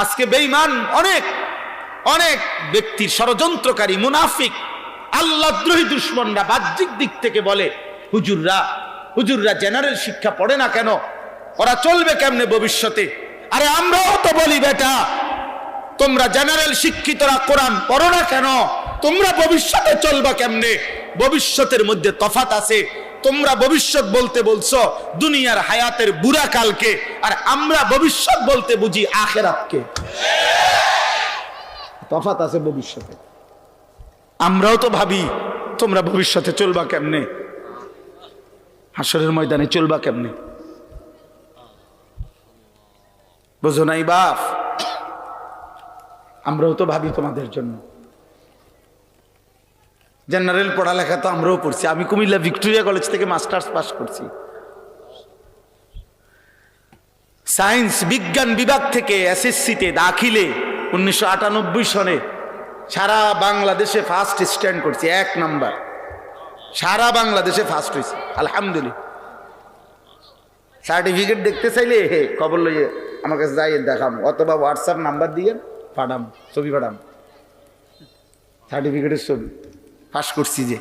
আজকে বেঈমান অনেক অনেক ব্যক্তি, ষড়যন্ত্রকারী, মুনাফিক, আল্লাহদ্রোহী দুশমনরা বাহ্যিক দিক থেকে বলে হুজুররা জেনারেল শিক্ষা পড়ে না কেন, ওরা চলবে কেমনে ভবিষ্যতে? আরে আমরাও তো বলি বেটা, তোমরা জেনারেল শিক্ষিতরা কোরআন পড়ো না কেন, তোমরা ভবিষ্যতে চলবা কেমনে? ভবিষ্যতের মধ্যে তফাত আছে। তোমরা ভবিষ্যৎ বলতে বলছো দুনিয়ার হায়াতের বুড়া কালকে, আর আমরা ভবিষ্যৎ বলতে বুঝি আখিরাতকে। তফাত আছে ভবিষ্যতে। আমরাও তো ভাবি তোমরা ভবিষ্যতে চলবা কেমনে, হাসরের ময়দানে চলবা কেমনে? বুঝো নাই বাপ? আমরাও তো ভাবি তোমাদের জন্য। জেনারেল পড়ালেখা তো আমরাও পড়ছি। আমি কুমিল্লা ভিক্টোরিয়া কলেজ থেকে মাস্টার্স পাস করছি। সায়েন্স বিজ্ঞান বিভাগ থেকে এসএসসিতে দাখিলে 1998 সনে সারা বাংলাদেশে ফার্স্ট স্ট্যান্ড করছি, 1 নাম্বার। সারা বাংলাদেশে ফার্স্ট হয়েছি আলহামদুলিল্লাহ। সার্টিফিকেট দেখতে চাইলে খবর লইয়ে আমার কাছে যাই দেখাম, অথবা হোয়াটসঅ্যাপ নাম্বার দিয়ে পাঠাম, ছবি পাঠাম, সার্টিফিকেটের ছবি, পাস করছি যে।